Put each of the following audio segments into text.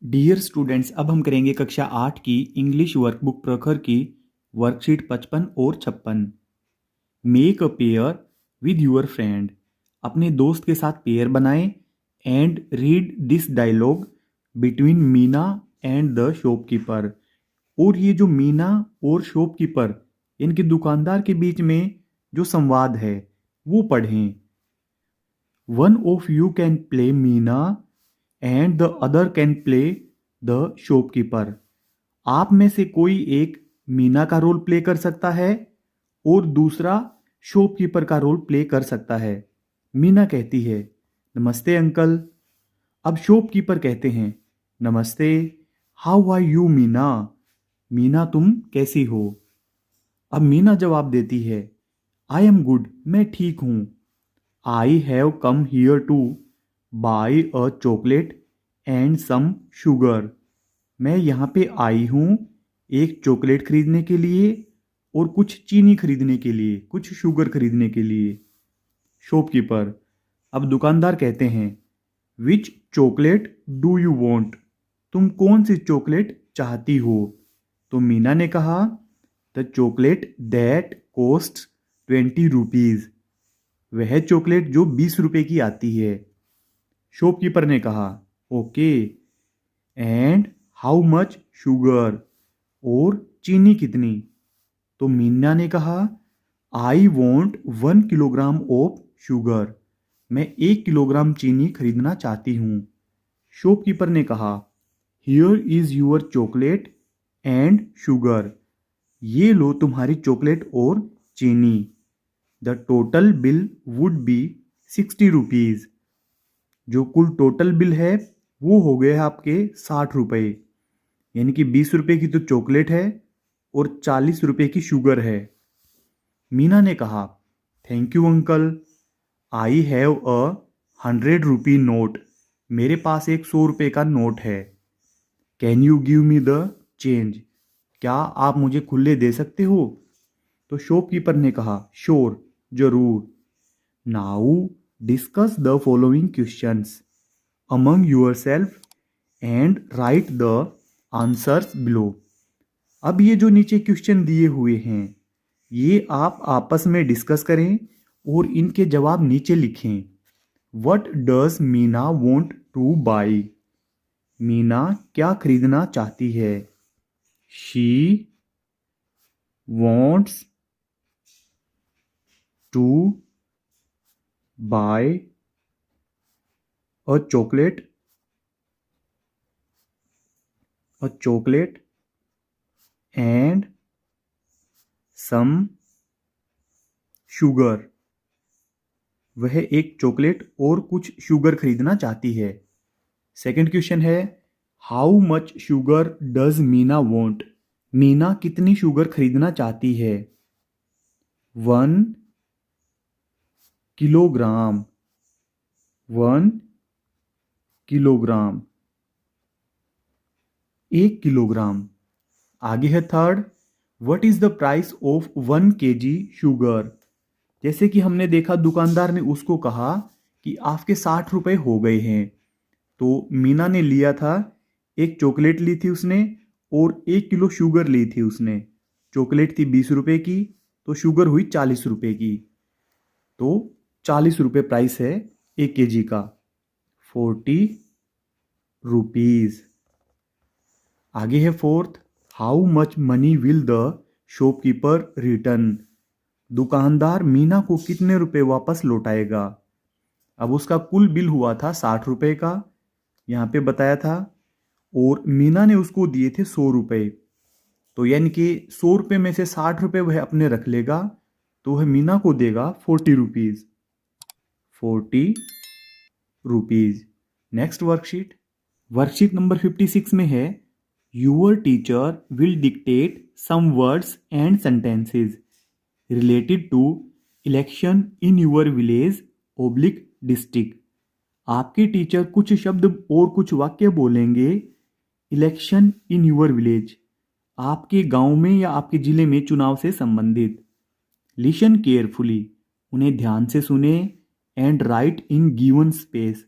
Dear students, अब हम करेंगे कक्षा 8 की इंग्लिश वर्कबुक प्रखर की वर्कशीट 55 और 56। Make a pair with your friend. अपने दोस्त के साथ पेयर बनाएं and read this dialogue between Meena and the shopkeeper. और ये जो मीना और शॉपकीपर, इनके दुकानदार के बीच में जो संवाद है वो पढ़ें। One of you can play Meena and the other can play the shopkeeper. आप में से कोई एक मीना का रोल प्ले कर सकता है और दूसरा शॉपकीपर का रोल प्ले कर सकता है। मीना कहती है, नमस्ते अंकल। अब शॉपकीपर कहते हैं, नमस्ते, how are you Meena. Meena, तुम कैसी हो। अब मीना जवाब देती है, आई एम गुड, मैं ठीक हूँ। I have come here to buy a chocolate and some sugar. मैं यहाँ पे आई हूँ एक चॉकलेट खरीदने के लिए और कुछ चीनी खरीदने के लिए, कुछ शुगर खरीदने के लिए। शॉपकीपर, अब दुकानदार कहते हैं, विच चॉकलेट डू यू वॉन्ट। तुम कौन सी चॉकलेट चाहती हो। तो मीना ने कहा, the chocolate that cost 20 rupees. वह चॉकलेट जो 20 रुपए की आती है। शॉपकीपर ने कहा, okay, and how much sugar. और चीनी कितनी। तो मीना ने कहा, I want 1 kilogram of sugar. मैं 1 किलोग्राम चीनी खरीदना चाहती हूँ। शॉपकीपर ने कहा, here is your chocolate and sugar. ये लो तुम्हारी चॉकलेट और चीनी। The total bill would be 60 rupees. जो कुल टोटल बिल है वो हो गए आपके 60 रुपये। यानी कि 20 रुपये की तो चॉकलेट है और 40 रुपये की शुगर है। मीना ने कहा, thank you uncle, I have a 100 rupee note. मेरे पास एक 100 रुपये का नोट है। Can you give me the change. क्या आप मुझे खुले दे सकते हो। तो शॉपकीपर ने कहा, श्योर, जरूर। Now discuss the following questions among yourself and right the answers below. अब ये जो नीचे क्वेश्चन दिए हुए हैं ये आप आपस में डिस्कस करें और इनके जवाब नीचे लिखें। What does Meena want to buy. Meena क्या खरीदना चाहती है। She wants to buy a chocolate and some sugar. वह एक चॉकलेट और कुछ शुगर खरीदना चाहती है। सेकंड क्वेश्चन है, how much sugar does Meena want. Meena कितनी शुगर खरीदना चाहती है। 1 किलोग्राम। 1 kilogram, 1 kilogram. आगे है third, what is the price of 1 kg sugar. जैसे कि हमने देखा दुकानदार ने उसको कहा कि आपके 60 रुपए हो गए हैं। तो मीना ने लिया था, एक चॉकलेट ली थी उसने और 1 किलो शुगर ली थी उसने। चॉकलेट थी 20 रुपए की तो शुगर हुई 40 रुपए की। तो 40 रुपए प्राइस है 1 kg का। 40 रुपीज। आगे है fourth, how much money will the shopkeeper return. दुकानदार मीना को कितने रुपए वापस लौटाएगा। अब उसका कुल बिल हुआ था 60 रुपए का, यहाँ पे बताया था, और मीना ने उसको दिए थे 100 रुपए। तो यानी कि 100 रुपए में से 60 रुपए वह अपने रख लेगा, तो वह मीना को देगा 40 rupees. 40 rupees. Next worksheet, worksheet number 56 में है, your teacher will dictate some words and sentences related to election in your village oblique district. आपके टीचर कुछ शब्द और कुछ वाक्य बोलेंगे इलेक्शन इन यूअर विलेज, आपके गांव में या आपके जिले में चुनाव से संबंधित। लिसन केयरफुली, उन्हें ध्यान से सुने, and right in given space,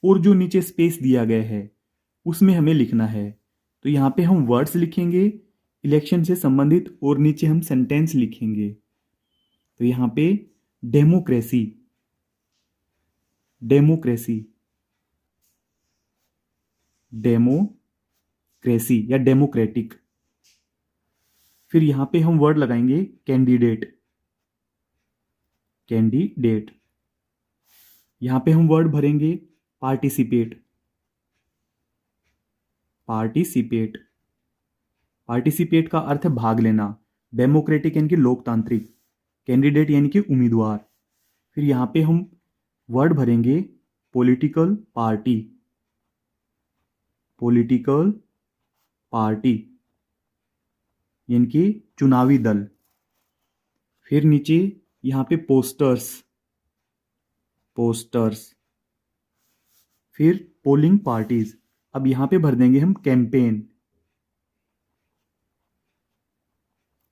और जो नीचे स्पेस दिया गया है उसमें हमें लिखना है। तो यहाँ पे हम वर्ड्स लिखेंगे इलेक्शन से संबंधित और नीचे हम सेंटेंस लिखेंगे। तो यहाँ पे डेमोक्रेसी, डेमोक्रेसी, डेमोक्रेसी या डेमोक्रेटिक। फिर यहाँ पे हम वर्ड लगाएंगे कैंडिडेट, कैंडिडेट। यहाँ पे हम वर्ड भरेंगे पार्टिसिपेट, पार्टिसिपेट। पार्टिसिपेट का अर्थ है भाग लेना, डेमोक्रेटिक यानी कि लोकतांत्रिक, कैंडिडेट यानी कि उम्मीदवार। फिर यहाँ पे हम वर्ड भरेंगे पॉलिटिकल पार्टी, पॉलिटिकल पार्टी यानी कि चुनावी दल। फिर नीचे यहाँ पे पोस्टर्स, पोस्टर्स। फिर पोलिंग पार्टीज। अब यहाँ पे भर देंगे हम कैंपेन,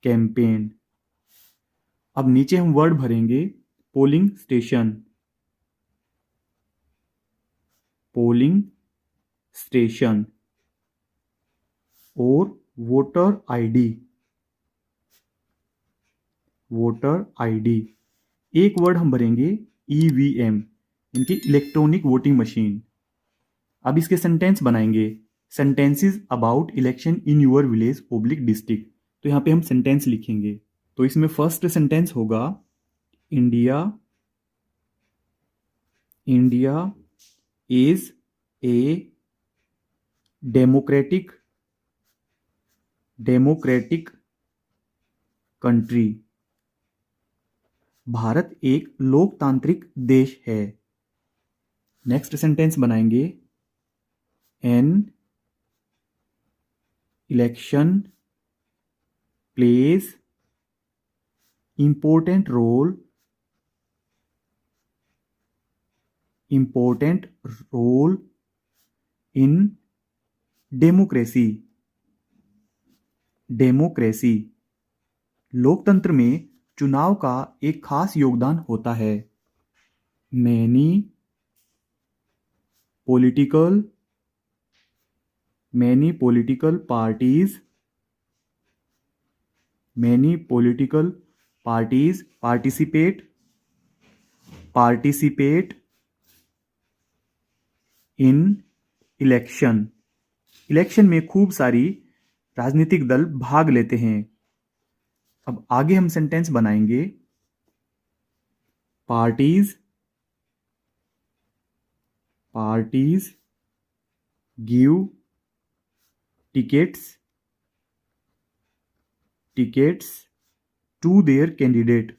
कैंपेन। अब नीचे हम वर्ड भरेंगे पोलिंग स्टेशन, पोलिंग स्टेशन। और वोटर आईडी, वोटर आईडी। एक वर्ड हम भरेंगे ईवीएम इनकी इलेक्ट्रॉनिक वोटिंग मशीन। अब इसके सेंटेंस बनाएंगे sentences about election in your village public district. तो यहाँ पे हम सेंटेंस लिखेंगे। तो इसमें फर्स्ट सेंटेंस होगा India, India is a democratic, democratic country. Bharat एक लोकतांत्रिक देश है। नेक्स्ट सेंटेंस बनाएंगे an election plays important role, important role in democracy, democracy. लोकतंत्र में चुनाव का एक खास योगदान होता है। Many political, many political parties, many political parties participate, participate in election. Election में खूब सारी राजनीतिक दल भाग लेते हैं। अब आगे हम सेंटेंस बनाएंगे parties, parties give tickets, tickets to their candidate,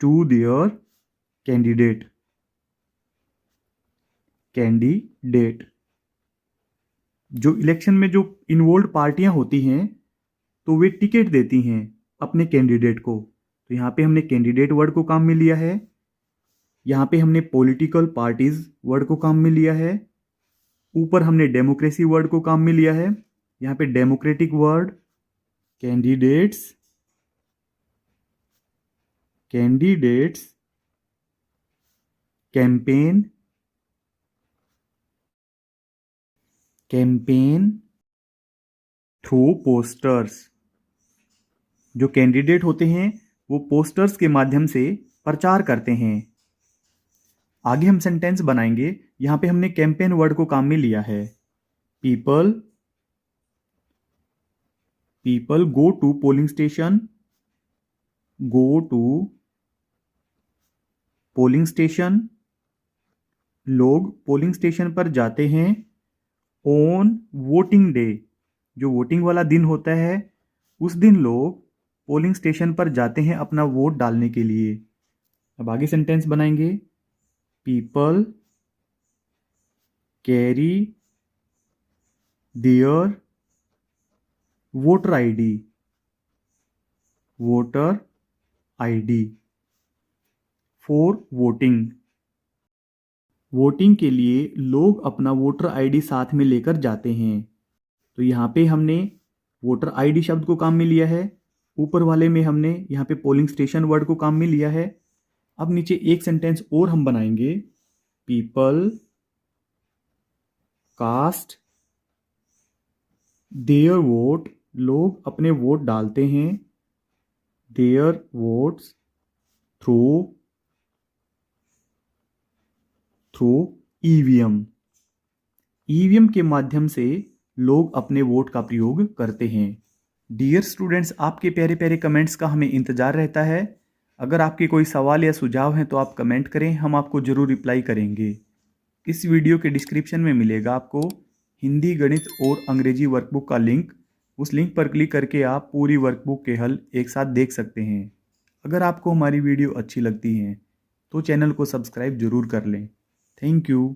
to their candidate, candidate. जो इलेक्शन में जो इन्वॉल्व पार्टियां होती हैं तो वे टिकट देती हैं अपने कैंडिडेट को। तो यहाँ पे हमने कैंडिडेट वर्ड को काम में लिया है, यहाँ पे हमने पॉलिटिकल पार्टीज वर्ड को काम में लिया है, ऊपर हमने डेमोक्रेसी वर्ड को काम में लिया है। यहाँ पे democratic word candidates, candidates campaign, campaign through posters. जो कैंडिडेट होते हैं वो पोस्टर्स के माध्यम से प्रचार करते हैं। आगे हम सेंटेंस बनाएंगे। यहां पे हमने कैंपेन वर्ड को काम में लिया है। People, people go to polling station, go to polling station. लोग पोलिंग स्टेशन पर जाते हैं ऑन वोटिंग डे। जो वोटिंग वाला दिन होता है उस दिन लोग पोलिंग स्टेशन पर जाते हैं अपना वोट डालने के लिए। अब आगे सेंटेंस बनाएंगे people carry their voter ID, voter ID for voting. Voting के लिए लोग अपना वोटर आईडी साथ में लेकर जाते हैं। तो यहाँ पे हमने वोटर आईडी शब्द को काम में लिया है, ऊपर वाले में हमने यहाँ पे पोलिंग स्टेशन वर्ड को काम में लिया है। अब नीचे एक सेंटेंस और हम बनाएंगे पीपल कास्ट देयर वोट, लोग अपने वोट डालते हैं, there votes through EVM, EVM के माध्यम से लोग अपने वोट का प्रयोग करते हैं। डियर स्टूडेंट्स, आपके प्यारे प्यारे कमेंट्स का हमें इंतज़ार रहता है। अगर आपके कोई सवाल या सुझाव हैं तो आप कमेंट करें, हम आपको ज़रूर रिप्लाई करेंगे। इस वीडियो के डिस्क्रिप्शन में मिलेगा आपको हिंदी, गणित और अंग्रेजी वर्कबुक का लिंक। उस लिंक पर क्लिक करके आप पूरी वर्कबुक के हल एक साथ देख सकते हैं। अगर आपको हमारी वीडियो अच्छी लगती है तो चैनल को सब्सक्राइब जरूर कर लें। Thank you.